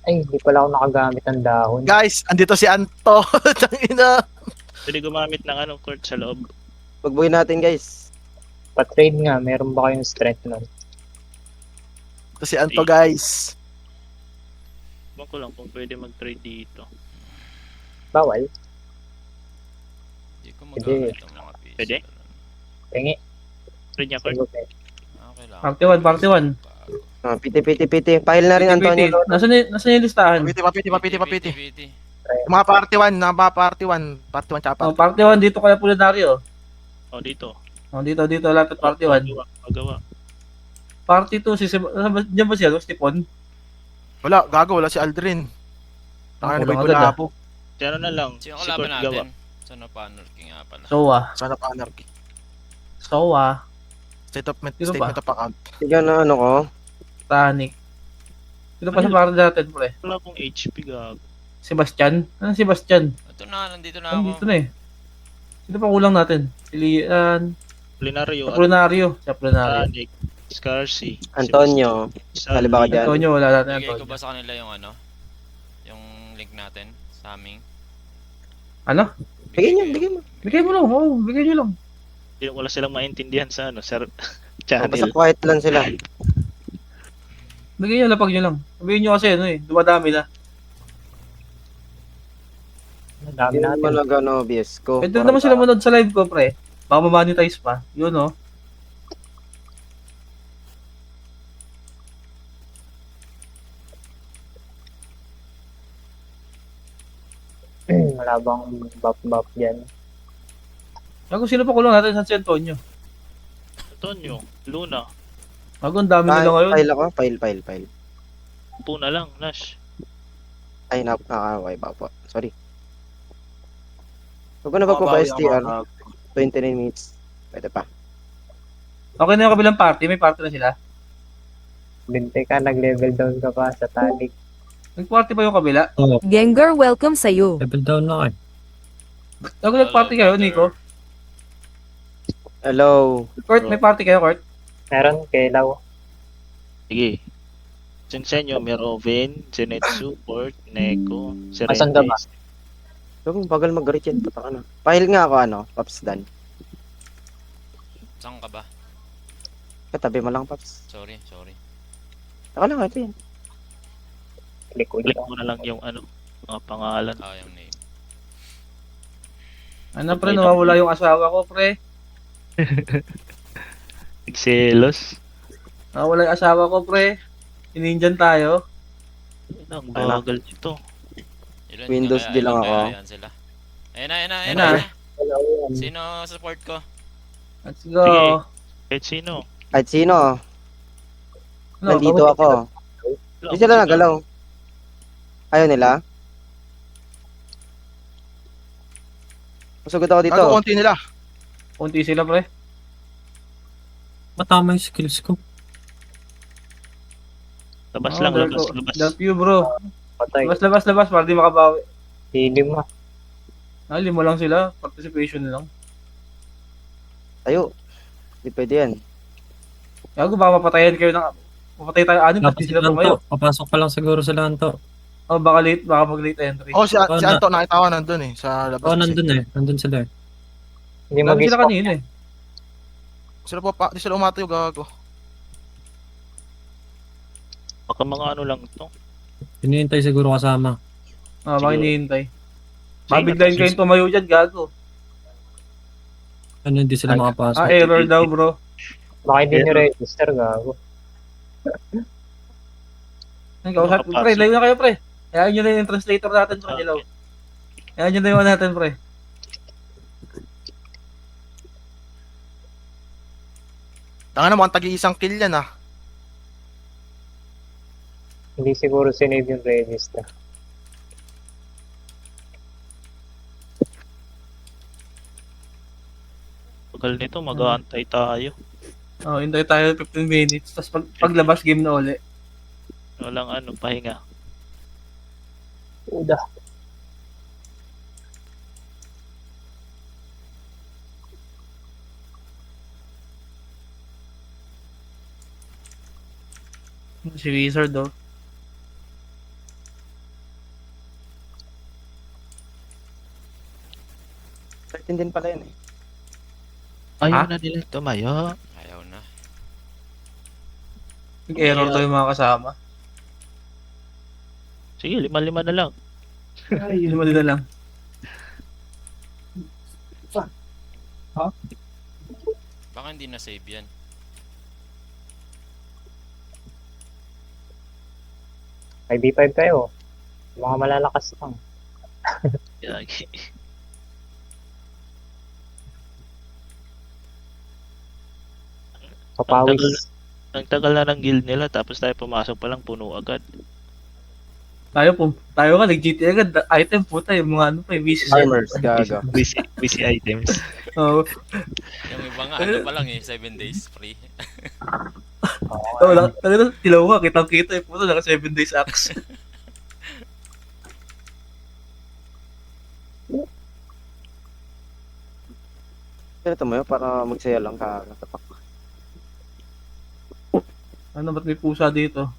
Ay, hindi pala ako nakagamit ng dahon. Guys, andito si Anto. Tangina. Pwede gumamit ng court sa loob. Pagbuhin natin guys. Pa-trade nga, meron ba kayong strength nun? Ito si Anto, guys. Ewan ko lang kung pwede mag-trade dito. Bawal? Hindi ko Pwede. magamit ang mga piece. Pwede? Pengi. Trade niya court? Okay. Okay lang. Party 1, party 1. Ah, piti. File na rin Antonio. Nasaan yung listahan? Papiti. Yung mga party 1, party 1 tsaka Oh, party. party 1 dito kaya Pulidario. O, dito. Oh, dito lapit party 1. Magawa. Party 2 diyan ba siya, Stepon? Wala, gago, wala si Aldrin. Ah, Ano ba kulang ito agad, ah. Si ano na lang. Sino Si kalaban court gawa. natin? Sana pa anarchy nga pala. Sowa. Sana pa anarchy. Statement Sino ba? of account. Tignan na ano ko. Titanic. Sino pa sa party natin, pre? Wala akong HP gago. Sebastian? Ano Sebastian? Ito na, nandito na ako. Nandito na eh. Sino pa kulang natin? Si Lian. Plenaryo. Apolinario. Si Apolinario. Nick. Scarsy. Antonio. Sali ba ka dyan? Antonio, wala natin Bigay ko Antonio. ba sa kanila yung yung link natin sa aming? Ano? Bigyan mo. Bigay mo lang. Oo, bigay nyo lang. Wala silang maintindihan sa sir. Oh, basta Channel. quiet lang sila. Bigay nyo, lapag nyo lang. Sabihin nyo kasi ano eh, dumadami na. Ang dami Hindi natin. naman nag-ano, BS ko. Pwede naman sila manood sa live ko, pre. Baka ma-monetize pa. Yun oh. Wala bang buff dyan? Ako sino pa kulang natin sa si Antonio? Antonio. Luna. Ako ang dami nila ngayon. File ako. File. Upo na lang. Nash. Ay, nakakaway ba po. Sorry. Huwag ko na ba po ba STR? 29 minutes. Pwede pa. Okay na yung kabilang party. May party na sila. Binte ka, nag-level down ka pa sa talik. Nag-party pa yung kabila. Gengar, welcome sa'yo. Level down na kayo. Ako nag-party kayo, Nico. Hello. Kurt, may party kayo, Kurt? Meron, Kelaw. Sige. Sinsenyo, Merovin, Zenitsu, Port, Neko, Asan ka ba? Huwag mong bagal mag-reach yan. Puta ka na. File nga ako, Pops Dan. Saan ka ba? Katabi mo lang, Pops. Sorry. Taka lang, ito yan. Click ko Click dyan. mo na lang yung mga pangalan. Yung name. Ano, pre, nawawala yung asawa ko, pre. Excelos. Nawawala yung asawa ko, pre. Ininjan tayo. Ang bagal nito. Ilan Windows kaya- D lang ilan ako. kaya yan sila? Ayun na. Ayun na. Sino support ko? Let's go. Sige. Kahit sino. Kahit sino. Ano, Nandito ako. Hindi sila nagalaw. Ayaw nila. Masugod ako dito. Gago, konti nila. Kunti sila, pre. Matama yung skills ko. Labas Oh, lang, there labas, go. labas. Love you, bro. Patay. Labas para di makabawi. Hilim mo. Lima lang sila. Participation na lang. Tayo. Hindi pwede yan. Gago, baka mapatayan kayo ng... Mapatay tayo anim, Tapos pati si sila tumayo. Lanto. Papasok pa lang siguro si Lanto. Oh, baka mag-late entry. Oh, si Oh, Anto, nakita ko nandun eh. Sa labas. Oo, kasi. nandun eh. Nandun sila eh. Hindi Dami sila mag-stop. kanina eh. Di sila umatayo, gago. Baka mga lang to. Hinihintay siguro kasama. Ah, baka Siguro. hinihintay. Mabiglayin kayong tumayo dyan, gago. Ano, hindi sila makapasok. Ah, error daw, bro. Baka hindi nyo register, gago. Ay, kausap, pre, layo na kayo, pre. Kaya nyo na yung translator natin, pre, Jilaw. Kaya nyo na yung natin, pre. Tanga na, mukhang tagi-isang kill yan ah. Hindi siguro sinave yung register. Bagal nito, mag-aantay tayo. Oh, hintay tayo 15 minutes. Tapos paglabas, game na uli. Walang pahinga. Uda. Si Wizard, oh. 14 din pala yun eh. Ayaw na nila tumayo. Ayaw na. Nag-error daw yung mga kasama. Sige, 5-5 na lang. Ay, yun naman na lang. Baka hindi na save yan. May B5 kayo. Mga malalakas lang. Yagi. Papawis. Ang tagal na ng guild nila tapos tayo pumasok pa lang puno agad. Tayo ka, nag-GT agad. Item puta, yung mga ano pa, yung wishes. Armors, gaga. Busy items. Oo. Yung iba nga, ano pa lang 7 days free. Wala, talaga, tilaw ka, kitang-kita yung puta, naka 7 days axe. Kaya tumayo para magsaya lang katapak. Ano, ba't may pusa dito?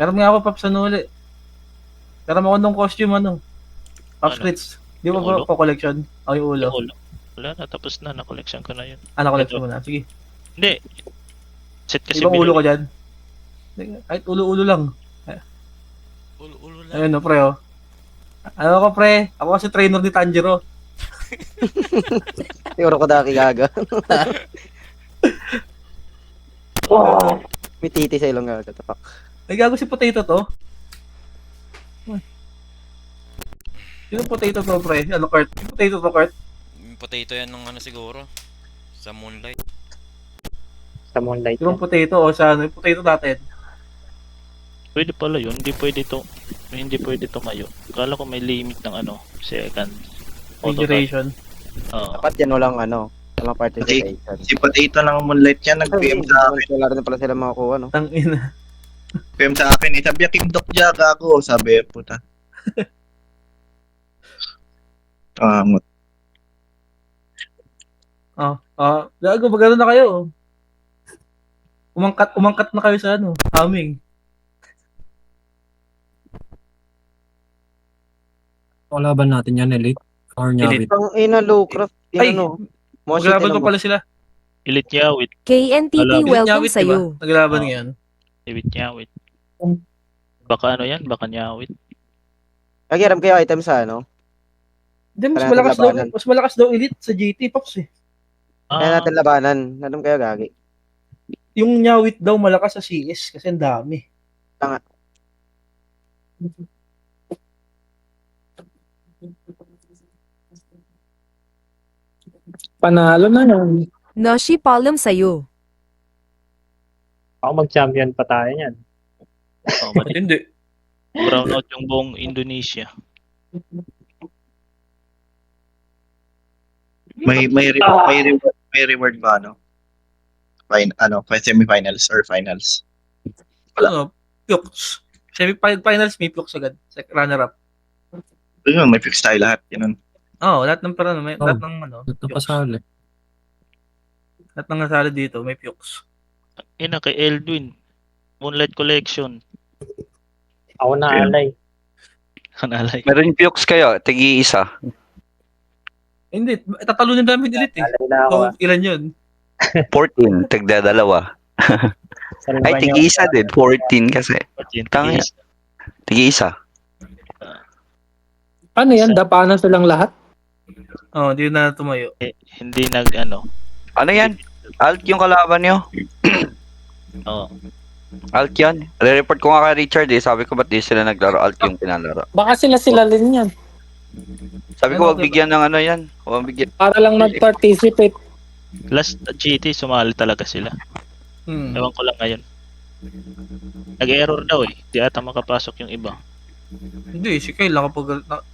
Meron nga ako, Paps, ano uli. Meron ako nung costume, ano. Paps Ano? Fritz. Di ba Yung ulo? ko collection? O, yung ulo. Ulo. Wala na, tapos na. Na-collection ko na yun. Collection mo na. Sige. Hindi. Set kasi Ibang ulo binili. ko dyan. Kahit ulo-ulo lang. Ulo lang. Ayun, no, pre, oh. Ano ko, pre? Ako kasi trainer ni Tanjiro. Siguro ko daki gaga. May titi sa ilong gaga, tapak. Ay, gago si Potato to. Sino Potato to, pre? Ano, Kurt? Yung Potato to, Kurt? Yung potato yan ng ano siguro. Sa moonlight. Sa moonlight. Yung Potato o sa ano? Yung Potato natin. Pwede pala yun. Hindi pwede tumayo. Akala ko may limit ng ano, second. Duration. Oo. Dapat yan walang participation. Si Potato lang moonlight yan, nag-PM sa akin. Wala rin pala sila makakuha, no? Tangina. PM sa akin, sabi niya, Kim Doc Jack ako. Sabi, puta. Gago, magano na kayo. Umangkat na kayo sa ano, humming. Kalaban natin yan, Elite. Or Nyawit. Ang ina low craft, Ay, ano. Maglaban pa pala sila. Elite Nyawit. KNTT Alam. welcome Nyawit, sa'yo. diba? Naglaban ngayon. Elite Nyawit. Baka ano yan? Baka Nyawit. Nagiram kayo item sa ano? Hindi, mas Kaya malakas natin labanan. mas malakas daw elite sa GT, Pops eh. Kaya natin labanan. Nanom kayo gagi. Yung Nyawit daw malakas sa CS kasi ang dami. Panalo na yan. Noshi Palm sa'yo. Ako mag-champion pa tayo yan. Oh, but Hindi. brown out yung buong Indonesia. May reward ba, ano? Semifinals or finals? Ano, Pyux. Semi-finals may Pyux agad. Runner-up. Yun, may fix tayo lahat. Yun. Oo, lahat ng parang may Oh. lahat ng ano, Ito Pyux. pasali. Lahat ng nasali dito may Pyux. Ina kay Eldwin. Moonlight Collection. Ako na Yeah. alay. Kanalay. Meron Pyux kayo, tigi-isa. Hindi, tatalunin namin elite eh. Alay na ako. So, ilan yun? 14, tigda-dalawa. Ay, tigi-isa din, 14 kasi. Tangina. Tigi-isa. Ano yan? Dapanan silang lahat? Oo, di na tumayo. Hindi nag ano. Ano yan? Alt yung kalaban nyo? Oo. Alt yan. Re-report ko nga kay Richard eh. Sabi ko ba't di sila naglaro? Alt yung pinalaro. Baka sila din yan. Sabi ko wag bigyan ng ano yan. Wag bigyan. Para lang mag-participate. Last GT sumali talaga sila. Ewan ko lang ngayon. Nag-error daw eh. Di ata makapasok yung iba. Hindi, si Kyle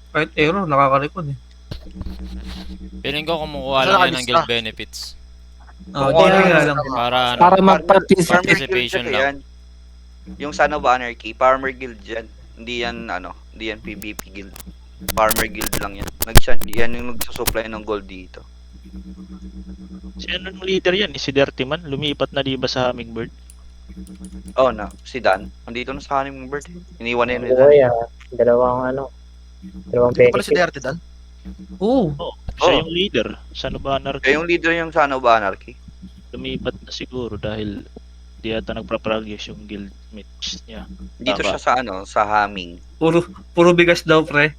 kahit error, nakaka-record eh. Feeling ko kumukuha Saan lang yan ng nakalista? guild benefits. Oo, Oo, di nga ano, lang. Para ano, Para mag-participate. Farmer guild Participation kasi lang. yan. Yung Son of Anarchy, Farmer guild yan. Hindi yan hindi yan PvP guild. Farmer guild lang yan. Yan yung nagsusupply ng gold dito. Si anong leader yan? Si Dirtyman. Lumipat na di ba sa Hummingbird? Oh na, si Dan. Andito na sa Hummingbird. Iniwan na yun. Dalawa yan. Dalawang Hindi pala si benefit. Dirty Dan. Oo. Siya Oh. yung leader. Sa Nova Anarchy. Kaya yung leader yung Son of Anarchy. Lumipat na siguro dahil di ata nagpa-progress yung guild mates niya. Dito Tama. siya sa sa Haming. Puro bigas daw, pre.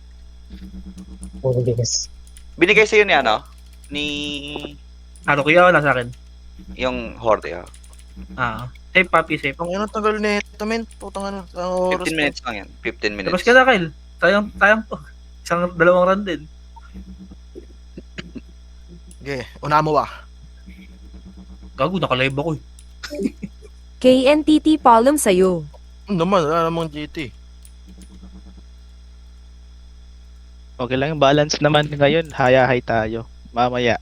Puro bigas. Binigay sa'yo ni ni Ano kuya, wala sa akin. yung Horde. Safe, papi, safe. Ang ina tagal nito, men. Putang ano, sa oras 15 to. minutes lang yan. 15 minutes. Tapos ka na, Kyle. Sayang to. Dalawang run din. Sige, una mo ah. Gago, nakalive ako eh. KNTT Palom sa'yo. Naman, wala namang GT. Okay lang yung balance naman ngayon. Hayahay tayo. Mamaya.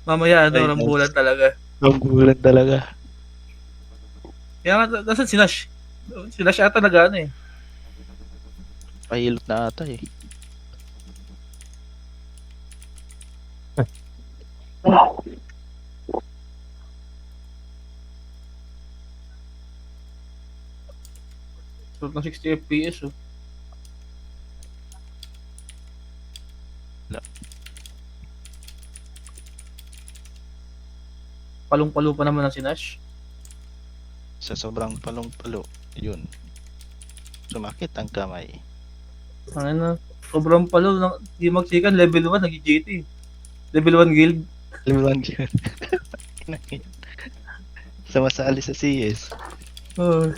Mamaya, Ay, rambulan talaga. Rambulan talaga. Kaya nga, nasan si Nash? Si Nash ata nag-ano eh. Pahilot na ata eh. Suot ng 60 FPS oh. Wala. Palong-palo pa naman ang si Nash. Sa sobrang palong-palo. Yun. Sumakit ang kamay. Ano na, sobrang palo. Di magsikan, level 1, nag-GT. Level 1 guild. Limutan yun. Sumasali sa CS. Oh,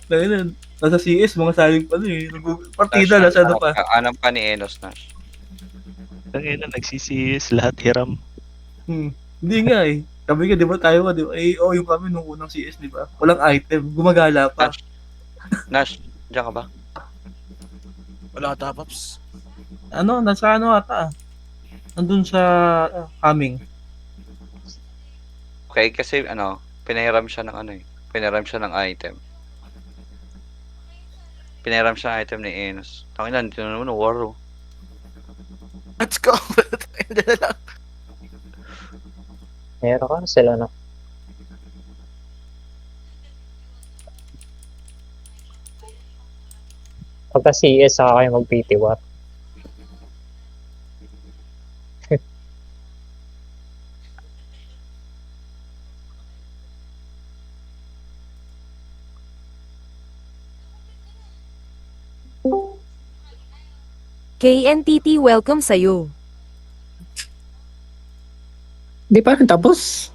dahil na, nasa CS, mga saling pala eh. Partida, nasa ano pa. Anam ka ni Enos Nash. Tangina, nagsi-CS, lahat hiram. Hindi nga eh. Sabi nga, di ba tayo di ba? Yung kami nung unang CS, di ba? Walang item, gumagala pa. Nash, diyan ka ba? Wala ata, Paps. Ano, nasa ano ata. Nandun sa Haming. Okay, kasi pinahiram siya ng pinahiram siya ng item. Pinahiram siya ng item ni Enos. Tangina, dito na naman, war. Let's go! Hindi na lang. Meron ka sila na. Pagka CS, saka kayo mag-PT-WAT. KNTT welcome sa'yo. Di pa rin tapos.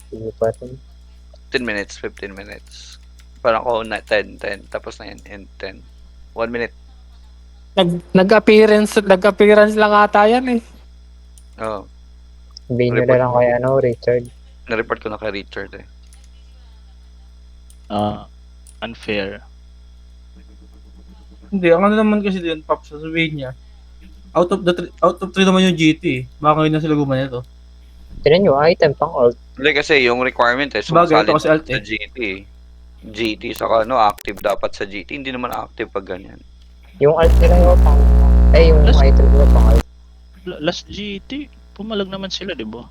Hindi pa rin. 15 minutes, 15 minutes. Parang ako na 10, 10. Tapos na yan, and 10. 1 minute. Nag-appearance lang ata yan eh. Oh, Sabihin nyo na lang kay Richard. na-report ko na kay Richard eh. Unfair. Hindi, ang ano naman kasi din, Pops, sasabihin niya. Out of 3 naman yung GT eh. Baka ngayon na sila gumanito. Tinan nyo, item pang alt. Hindi kasi yung requirement Bagay, sumasali ito kasi alt sa eh. GT eh. GT saka active dapat sa GT. Hindi naman active pag ganyan. Yung alt nila yung pang... yung item nila pang alt. Last GT, pumalag naman sila, di ba?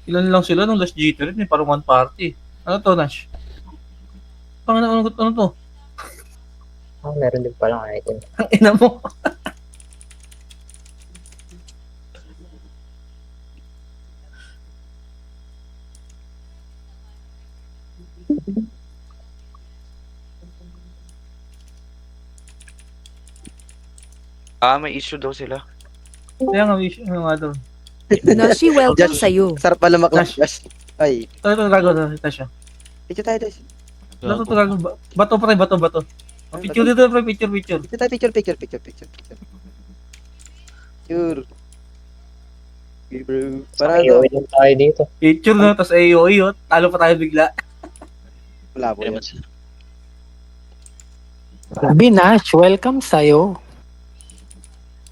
Ilan lang sila nung last GT rin eh. Parang one party. Ano to, Nash? Ano to? Meron din palang item. Ang ina mo. May issue daw sila. Kaya nga, ano nga daw. Nashi welcome sa'yo. Sarap pala maklash. Ay, Ito, gago na. Ito siya. picture tayo, guys. Ito, gago. Bato pre, bato. Picture dito pre, picture. Picture tayo, picture. Sure. Okay, bro. Para Ayun yung tayo dito. Picture na, tapos AOE oh. Talo pa tayo bigla. wala po Hindi yan. naman sila. Binash, welcome sa'yo.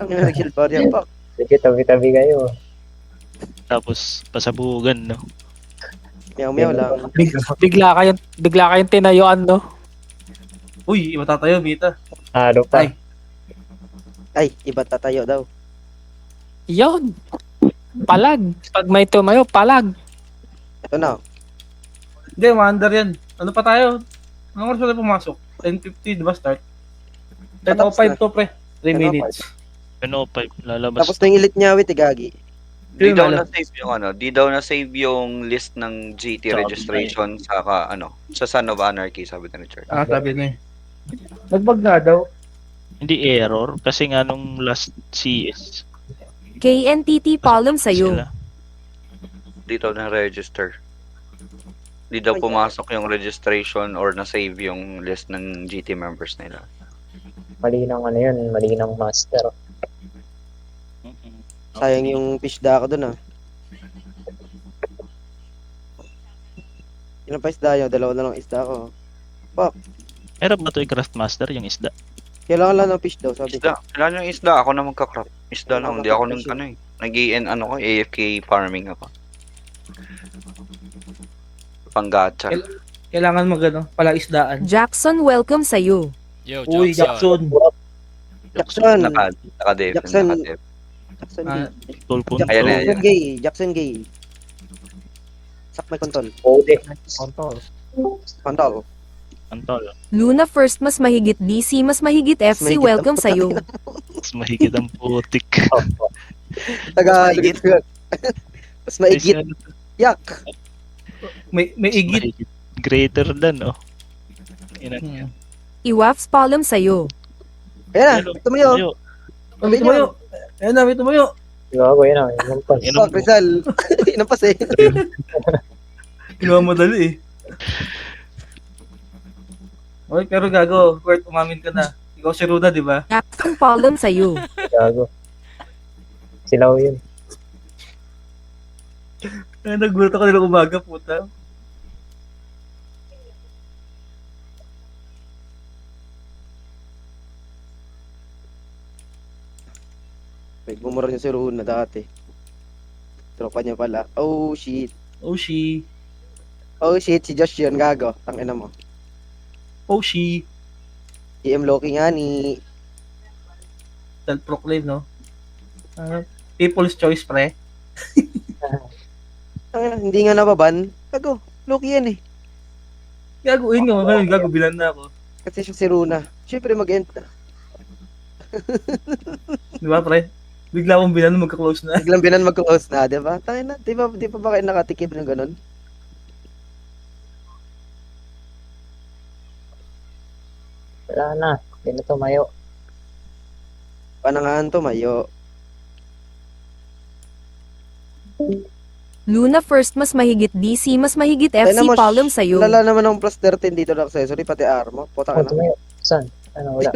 Ang nag-heal pa rin pa. Sige, tabi-tabi kayo. Tapos, pasabugan, no? Meow lang. Bigla kayong tinayuan, no? Uy, matatayo, Mita. Ano pa? Ay, iba tatayo daw. Yun. Palag. Pag may tumayo, palag. Ito na. Hindi, maandar yan. Ano pa tayo? Anong oras wala pumasok? 10:50, di ba start? 10:05 to, pre. 3 minutes. 10:05, lalabas. Tapos na yung elite niya, wait, gagi. Di Yun daw wala. na-save yung di daw na-save yung list ng GT Sabi registration sa Son of Anarchy, sabi ni Richard. Sabi na eh. Nagbag nga daw. Hindi error kasi nga nung last CS KNTT palm sa'yo. sila. Di daw na-register. Di daw pumasok yung registration or na-save yung list ng GT members nila. Mali ng ano yun, mali ng master. Sayang yung fish da ako dun, ah. Ilan pa isda nyo? 2 na lang isda ko. Meron ba ito yung Craftmaster, yung isda? Kailangan lang ng fish daw, sabi ko. Isda. Kailan yung isda? Ako na magka-crop. Isda lang. Hindi ako nung nag-i-en AFK farming ako. Panggacha. Kailangan pala isdaan. Jackson, welcome sa'yo. Yo, Uy, Jackson. Jackson. Naka-def. Jackson. Naka-def. Jackson Ah, Gay. Full punto. Ayan na, Jackson Gay. Jackson Gay. Sak may kontol. Ode. Kontol. Kontol. Antol. Luna first mas mahigit DC, mas mahigit FC, mahigit welcome ang sa'yo. Mas mahigit ang putik. Tagalog. Mas maigit. Yak. May Mas igit. mahigit. Greater than, oh. Inan Hmm. yan. Iwafs palm sa'yo. Ayan na. Ito mo yun. Tayo. May tumayo. Ayun na, may tumayo. Gago yun ah, yung pas. Inom Fuck, Rizal. Inampas eh. Ginawa mo dali eh. Oy, pero gago, Kurt, umamin ka na. Ikaw si Ruda, di ba? Jackson palm sa'yo. Gago. Silaw yun. Ay, nagulat ako nila umaga, puta. May bumura niya si Ruhun na dati. Tropa niya pala. Oh shit. Oh, she. Oh shit, si Josh yun, gago. Tangina mo. Oh, she. EM Loki nga ni. Self-proclaim, no? People's choice, pre. Tangina, hindi nga nababan. Gago, Loki yan eh. Gago, yun nga, ngayon, gago, bilan na ako. Kasi siya si Runa. Siyempre mag-end na. Di ba, pre? Bigla akong bilan, magka-close na. Biglang binan mag-close na, di ba? Tangina, di pa ba kayo nakatikim ng ganun? Wala na. Hindi na tumayo. Panangaan tumayo. Luna first mas mahigit DC, mas mahigit FC, Tignan mo, palm sa'yo. Lala naman ng plus 13 dito na accessory, pati armor. Puta ka Oh, na. tumayo. Saan? Ano, wala.